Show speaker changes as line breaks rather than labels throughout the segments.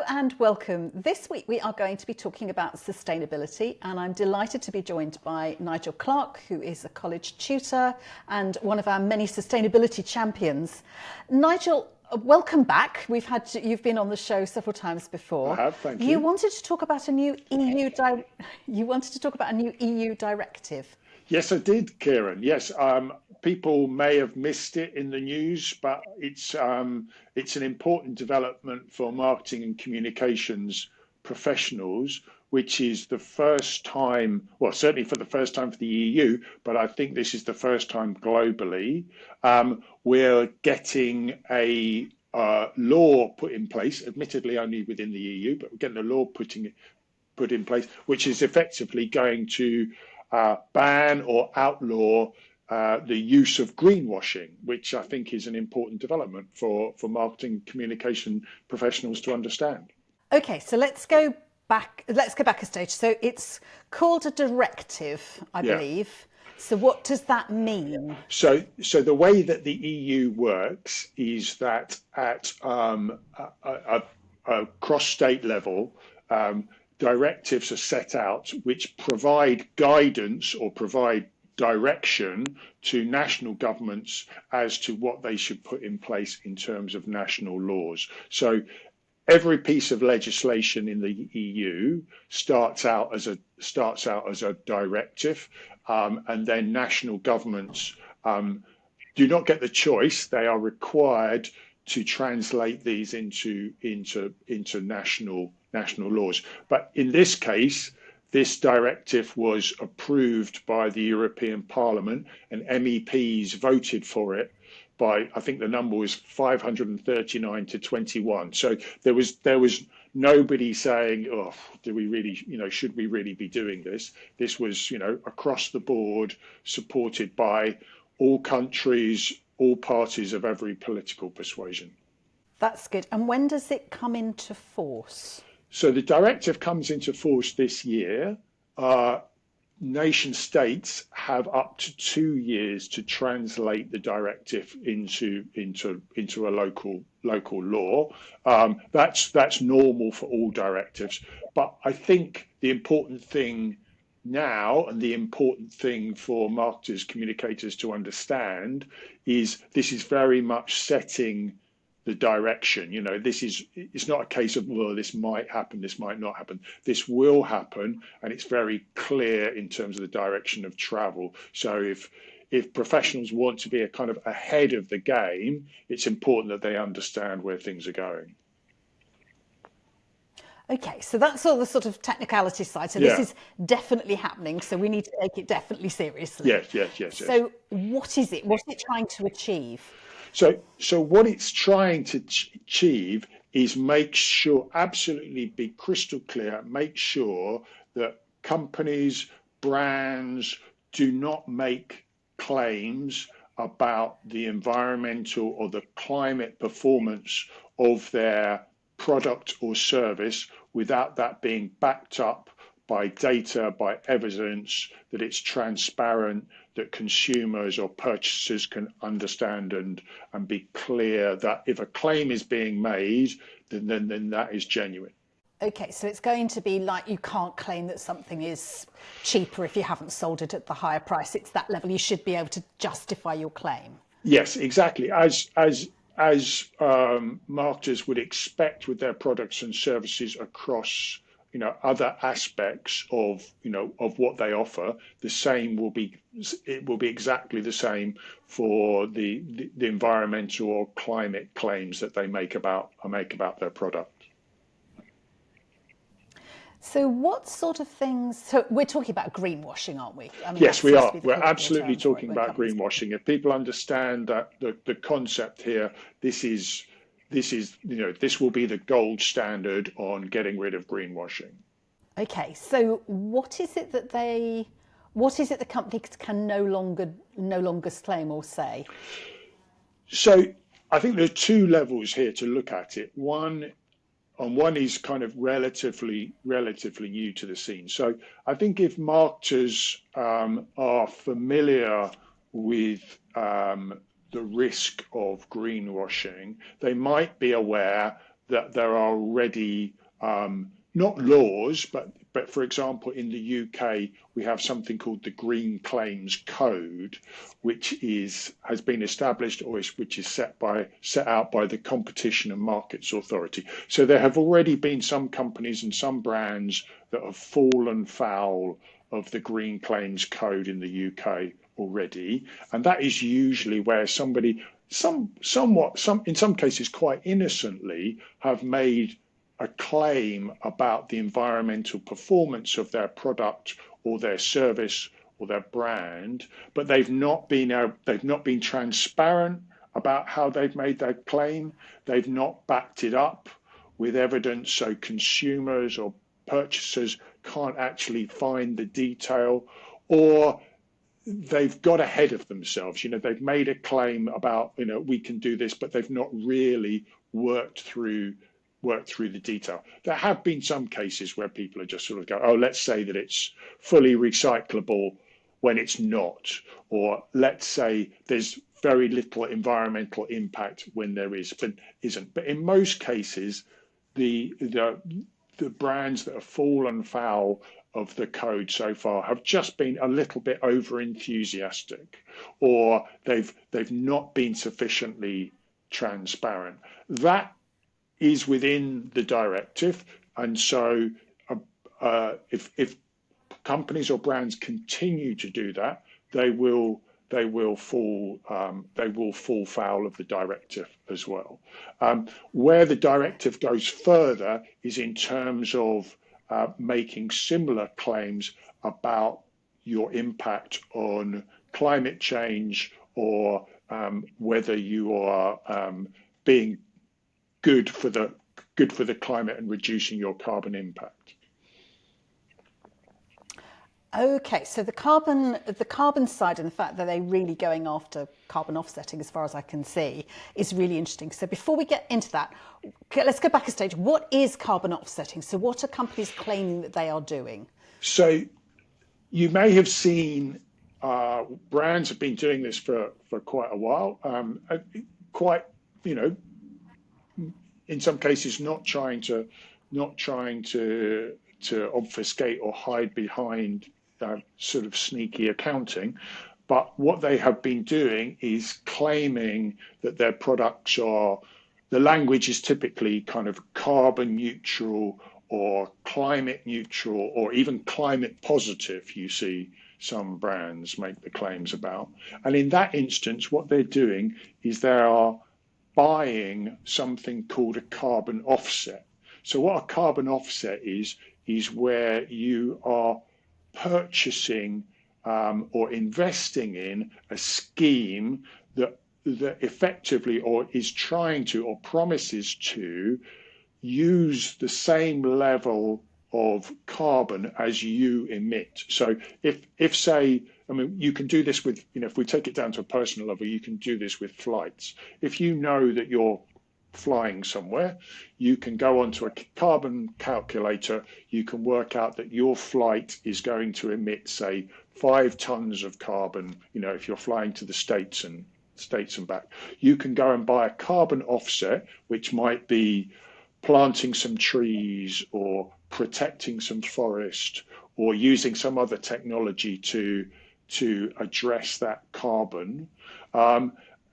and welcome. This week we are going to be talking about sustainability, and I'm delighted to be joined by Nigel Clark, who is a college tutor and one of our many sustainability champions. Nigel, welcome back. You've been on the show several times before.
I have, thank you.
You wanted to talk about a new EU directive.
Yes, I did, Kieran. Yes, people may have missed it in the news, but it's an important development for marketing and communications professionals, which is the first time, well, certainly for the first time for the EU, but I think this is the first time globally. We're getting a law put in place, admittedly only within the EU, but we're getting a law put in place, which is effectively going to ban or outlaw the use of greenwashing, which I think is an important development for marketing communication professionals to understand.
Okay, so let's go back a stage. So it's called a directive, I believe. So what does that mean?
So the way that the EU works is that at a cross-state level, directives are set out which provide guidance or provide direction to national governments as to what they should put in place in terms of national laws. So every piece of legislation in the EU starts out as a directive, and then national governments do not get the choice. They are required to translate these into national laws. But in this case, this directive was approved by the European Parliament, and MEPs voted for it by, I think the number was 539 to 21. So there was nobody saying, oh, do we really, should we really be doing this? This was, across the board, supported by all countries, all parties of every political persuasion.
That's good. And when does it come into force?
So the directive comes into force this year. Nation states have up to 2 years to translate the directive into a local law. That's normal for all directives. But I think the important thing now, and the important thing for marketers, communicators to understand, is this is very much setting the direction. It's not a case of, well, this might happen, this might not happen. This will happen, and it's very clear in terms of the direction of travel. So if professionals want to be a kind of ahead of the game, it's important that they understand where things are going.
Okay, so that's all the sort of technicality side. So this is definitely happening, so we need to take it definitely seriously.
Yes.
So what is it? What is it trying to achieve?
So what it's trying to achieve is make sure, absolutely be crystal clear, make sure that companies, brands do not make claims about the environmental or the climate performance of their product or service without that being backed up by data, by evidence, that it's transparent, that consumers or purchasers can understand and be clear that if a claim is being made, then that is genuine.
Okay, so it's going to be like you can't claim that something is cheaper if you haven't sold it at the higher price. It's that level. You should be able to justify your claim.
Yes, exactly. As marketers would expect with their products and services across other aspects of what they offer, it will be exactly the same for the environmental or climate claims that they make about their product.
So what sort of things, so we're talking about greenwashing, aren't we?
Yes, we are. We're absolutely talking about greenwashing. If people understand that the concept here, this will be the gold standard on getting rid of greenwashing.
Okay, so what is it that the companies can no longer claim or say?
So I think there are two levels here to look at it. One is kind of relatively new to the scene. So I think if marketers are familiar with the risk of greenwashing, they might be aware that there are already not laws, but for example, in the UK, we have something called the Green Claims Code, which has been established which is set out by the Competition and Markets Authority. So there have already been some companies and some brands that have fallen foul of the Green Claims Code in the UK already, and that is usually where somebody, in some cases quite innocently, have made a claim about the environmental performance of their product or their service or their brand, but they've not been transparent about how they've made that claim. They've not backed it up with evidence, so consumers or purchasers can't actually find the detail, or they've got ahead of themselves. They've made a claim about, we can do this, but they've not really worked through the detail. There have been some cases where people are just sort of go, oh, let's say that it's fully recyclable when it's not, or let's say there's very little environmental impact when there is, but isn't. But in most cases, the brands that have fallen foul of the code so far have just been a little bit over enthusiastic, or they've not been sufficiently transparent. That is within the directive, and so if companies or brands continue to do that, they will fall foul of the directive as well. Where the directive goes further is in terms of making similar claims about your impact on climate change, or whether you are being good for the climate and reducing your carbon impact.
Okay, so the carbon side and the fact that they're really going after carbon offsetting, as far as I can see, is really interesting. So before we get into that, let's go back a stage. What is carbon offsetting? So what are companies claiming that they are doing?
So you may have seen brands have been doing this for quite a while. In some cases, not trying to obfuscate or hide behind sort of sneaky accounting, but what they have been doing is claiming that their products are, the language is typically kind of carbon neutral or climate neutral or even climate positive. You see some brands make the claims about, and in that instance, what they're doing is they are buying something called a carbon offset. So what a carbon offset is where you are purchasing or investing in a scheme that effectively or is trying to or promises to use the same level of carbon as you emit. So if say, I mean, you can do this with, if we take it down to a personal level, you can do this with flights. If you know that you're flying somewhere, you can go onto a carbon calculator, you can work out that your flight is going to emit, say, 5 tons of carbon, if you're flying to the States and back. You can go and buy a carbon offset, which might be planting some trees or protecting some forest or using some other technology to address that carbon.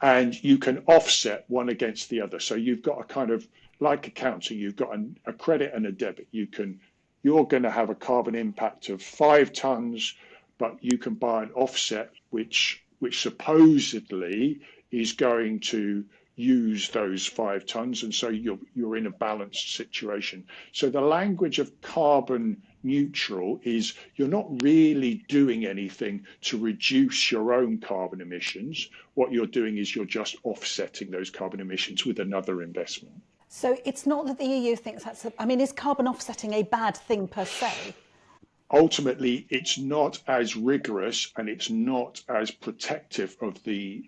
And you can offset one against the other. So you've got a kind of, like accounting, you've got a credit and a debit. You're going to have a carbon impact of 5 tons, but you can buy an offset which supposedly is going to use those 5 tons, and so you're in a balanced situation. So the language of carbon neutral is you're not really doing anything to reduce your own carbon emissions. What you're doing is you're just offsetting those carbon emissions with another investment.
So it's not that the EU thinks is carbon offsetting a bad thing per se?
Ultimately, it's not as rigorous and it's not as protective of the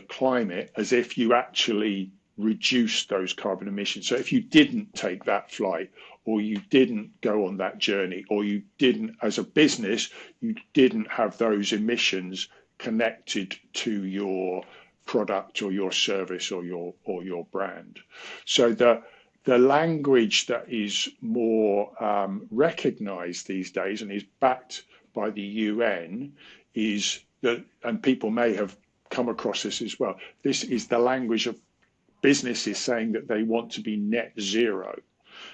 climate as if you actually reduce those carbon emissions. So if you didn't take that flight, or you didn't go on that journey, or you didn't, as a business, you didn't have those emissions connected to your product or your service or your brand. So The language that is more recognized these days and is backed by the UN is that, and people may have come across this as well, this is the language of businesses saying that they want to be net zero.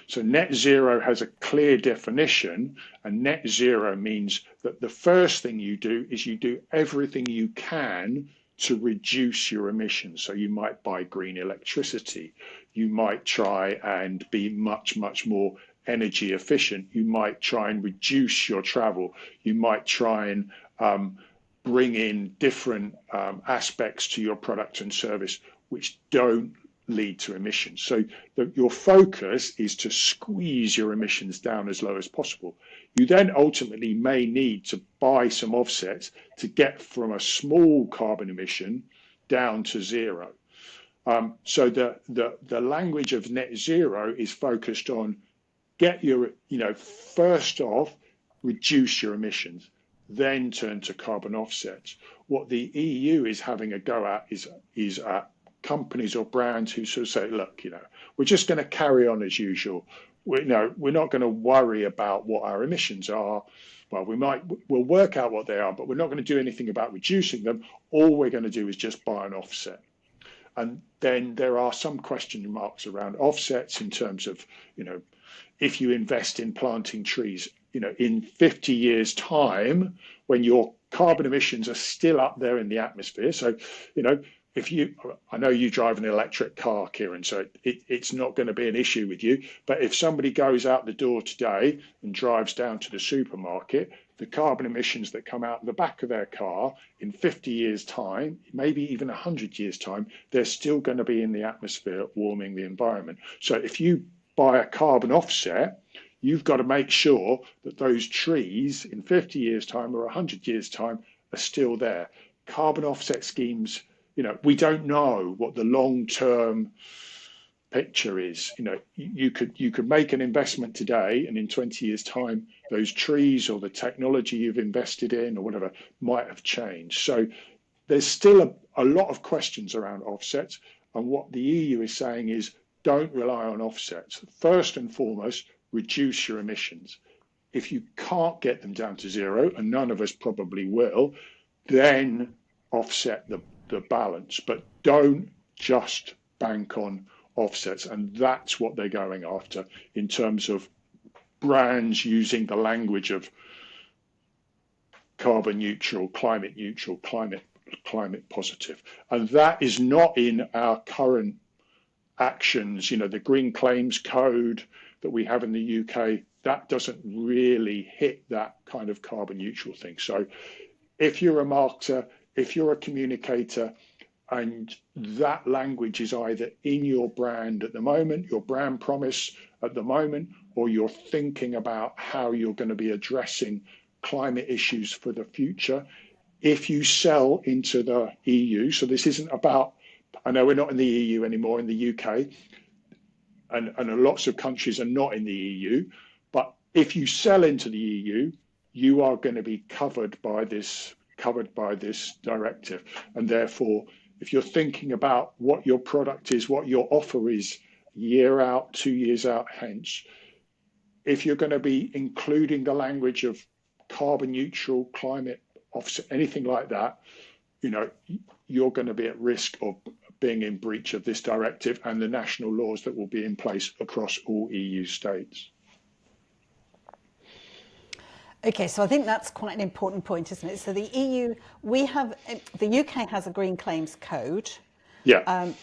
So net zero has a clear definition, and net zero means that the first thing you do is you do everything you can to reduce your emissions. So you might buy green electricity. You might try and be much, much more energy efficient. You might try and reduce your travel. You might try and bring in different aspects to your product and service which don't lead to emissions. So your focus is to squeeze your emissions down as low as possible. You then ultimately may need to buy some offsets to get from a small carbon emission down to zero. So the language of net zero is focused on get your, first off, reduce your emissions, then turn to carbon offsets. What the EU is having a go at is companies or brands who sort of say, look, we're just going to carry on as usual. We're not going to worry about what our emissions are. Well, we'll work out what they are, but we're not going to do anything about reducing them. All we're going to do is just buy an offset. And then there are some question marks around offsets in terms of, if you invest in planting trees, in 50 years' time, when your carbon emissions are still up there in the atmosphere. So, I know you drive an electric car, Kieran, so it's not going to be an issue with you. But if somebody goes out the door today and drives down to the supermarket, the carbon emissions that come out the back of their car in 50 years' time, maybe even 100 years' time, they're still going to be in the atmosphere warming the environment. So if you buy a carbon offset, you've got to make sure that those trees in 50 years' time or 100 years' time are still there. Carbon offset schemes, we don't know what the long-term picture is. You could make an investment today, and in 20 years' time, those trees or the technology you've invested in or whatever might have changed. So there's still a lot of questions around offsets, and what the EU is saying is don't rely on offsets. First and foremost, reduce your emissions. If you can't get them down to zero, and none of us probably will, then offset the balance, but don't just bank on offsets. And that's what they're going after in terms of brands using the language of carbon neutral, climate positive. And that is not in our current actions. The Green Claims Code that we have in the UK, that doesn't really hit that kind of carbon neutral thing. So if you're a marketer, if you're a communicator, and that language is either in your brand at the moment, your brand promise at the moment, or you're thinking about how you're going to be addressing climate issues for the future. If you sell into the EU, so this isn't about, I know we're not in the EU anymore, in the UK, and lots of countries are not in the EU, but if you sell into the EU, you are going to be covered by this directive. And therefore, if you're thinking about what your product is, what your offer is, year out, 2 years out hence, if you're going to be including the language of carbon neutral, climate offset, anything like that, you're going to be at risk of being in breach of this directive and the national laws that will be in place across all EU states.
Okay, so I think that's quite an important point, isn't it? So the EU, the UK has a Green Claims Code,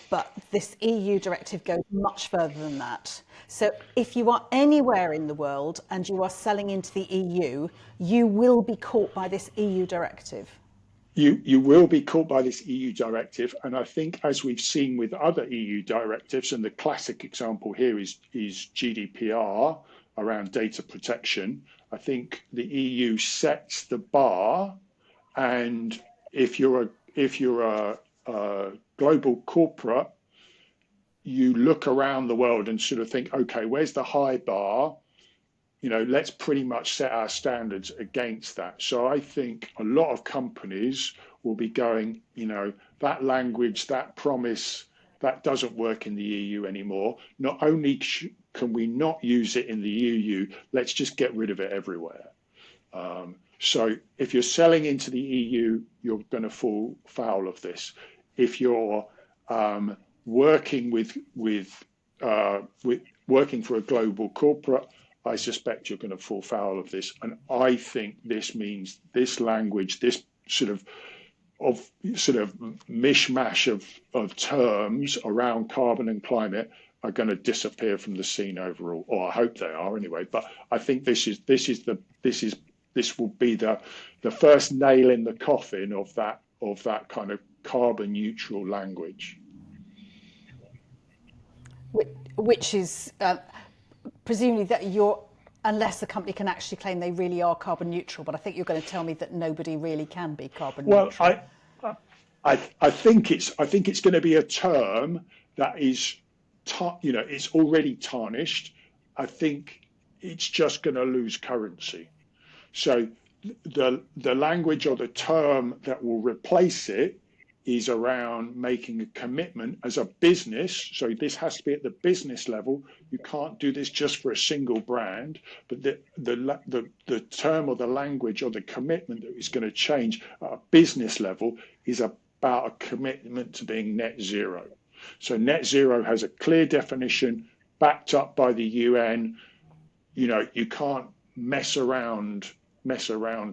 but this EU directive goes much further than that. So if you are anywhere in the world and you are selling into the EU, you will be caught by this EU directive.
You will be caught by this EU directive, and I think as we've seen with other EU directives, and the classic example here is GDPR around data protection, I think the EU sets the bar, and if you're a global corporate, you look around the world and sort of think, okay, where's the high bar? Let's pretty much set our standards against that. So I think a lot of companies will be going, that language, that promise that doesn't work in the EU anymore. Not only can we not use it in the EU, let's just get rid of it everywhere. So if you're selling into the EU, you're going to fall foul of this. If you're working working for a global corporate, I suspect you're going to fall foul of this. And I think this means this language, this sort of mishmash of terms around carbon and climate are going to disappear from the scene overall, or I hope they are anyway. But I think this will be the first nail in the coffin of that kind of carbon neutral language.
Which is presumably that unless a company can actually claim they really are carbon neutral, but I think you're going to tell me that nobody really can be carbon neutral.
Well, I think it's going to be a term that is, it's already tarnished. I think it's just going to lose currency. So the language or the term that will replace it is around making a commitment as a business. So this has to be at the business level. You can't do this just for a single brand, but the term or the language or the commitment that is going to change at a business level is about a commitment to being net zero. So net zero has a clear definition backed up by the UN. You can't mess around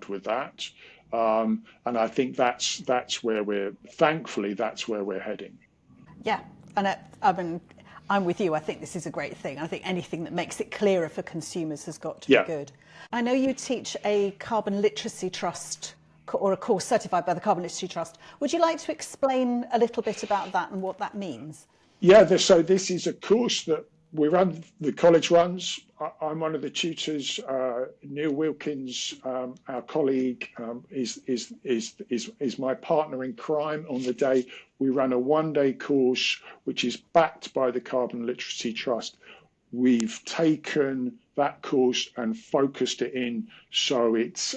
with that. And I think that's where thankfully that's where we're heading.
Yeah, and I'm with you. I think this is a great thing. I think anything that makes it clearer for consumers has got to be good. I know you teach a carbon literacy trust or a course certified by the Carbon Literacy Trust. Would you like to explain a little bit about that and what that means?
Yeah, so this is a course that the college runs. I'm one of the tutors. Neil Wilkins, our colleague, is my partner in crime on the day. We run a one-day course which is backed by the Carbon Literacy Trust. We've taken that course and focused it in so it's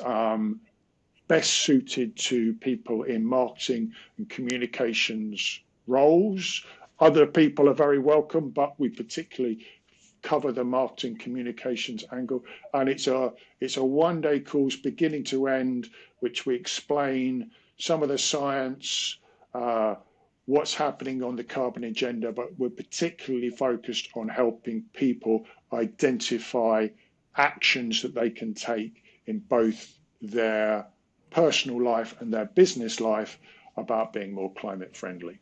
best suited to people in marketing and communications roles. Other people are very welcome, but we particularly cover the marketing communications angle. And it's a one-day course beginning to end, which we explain some of the science, what's happening on the carbon agenda, but we're particularly focused on helping people identify actions that they can take in both their personal life and their business life about being more climate friendly.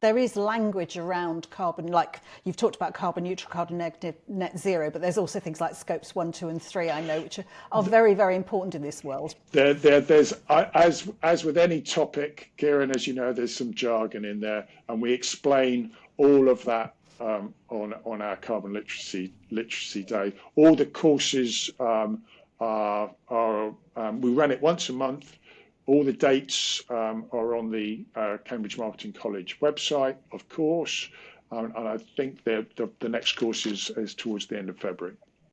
There is language around carbon, like you've talked about carbon neutral, carbon negative, net zero, but there's also things like scopes 1, 2 and 3, I know, which are very, very important in this world.
There's as with any topic, Kieran, as you know, there's some jargon in there, and we explain all of that on our Carbon Literacy Day. All the courses we run it once a month. All the dates are on the Cambridge Marketing College website, of course, and I think the next course is towards the end of February.